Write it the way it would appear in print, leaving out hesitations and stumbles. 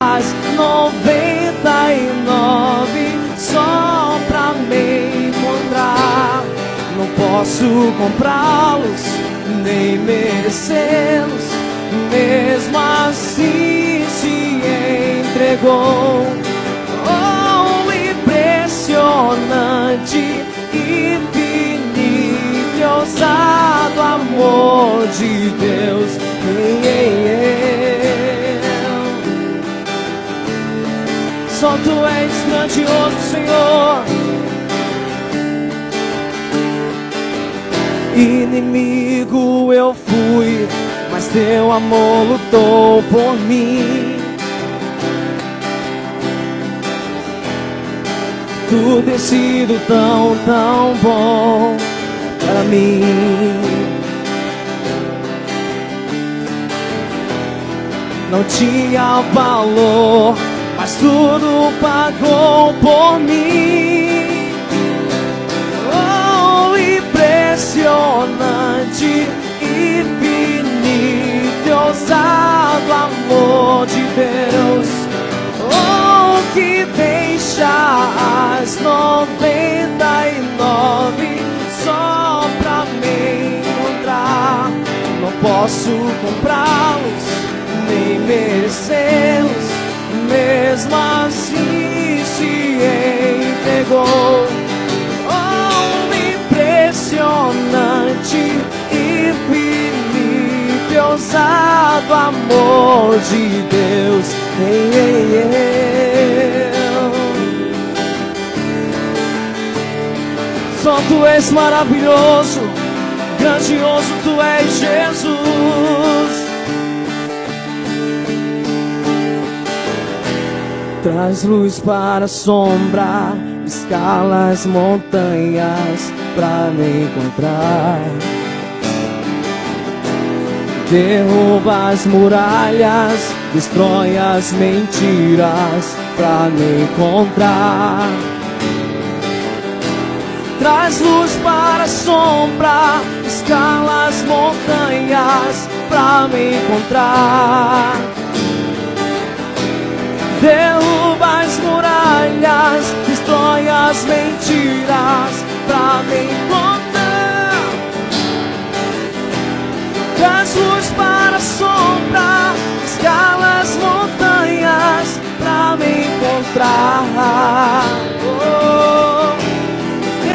99 só pra me encontrar. Não posso comprá-los, nem merecê-los, mesmo assim se entregou. Oh, impressionante, infinito e ousado amor de Deus. Só Tu és grandioso, Senhor. Inimigo eu fui, mas Teu amor lutou por mim. Tu tens sido tão, tão bom para mim. Não tinha valor, mas tudo pagou por mim. Oh, impressionante, infinito e ousado amor de Deus. Oh, que deixa as 99 só pra me encontrar. Não posso comprá-los, nem merecê-los, mesmo assim se entregou. Oh, impressionante, infinito e ousado amor de Deus. Só Tu és maravilhoso, grandioso Tu és, Jesus. Traz luz para a sombra, escala as montanhas pra me encontrar. Derruba as muralhas, destrói as mentiras pra me encontrar. Traz luz para a sombra, escala as montanhas pra me encontrar. Derruba as muralhas, destrói as mentiras pra me encontrar.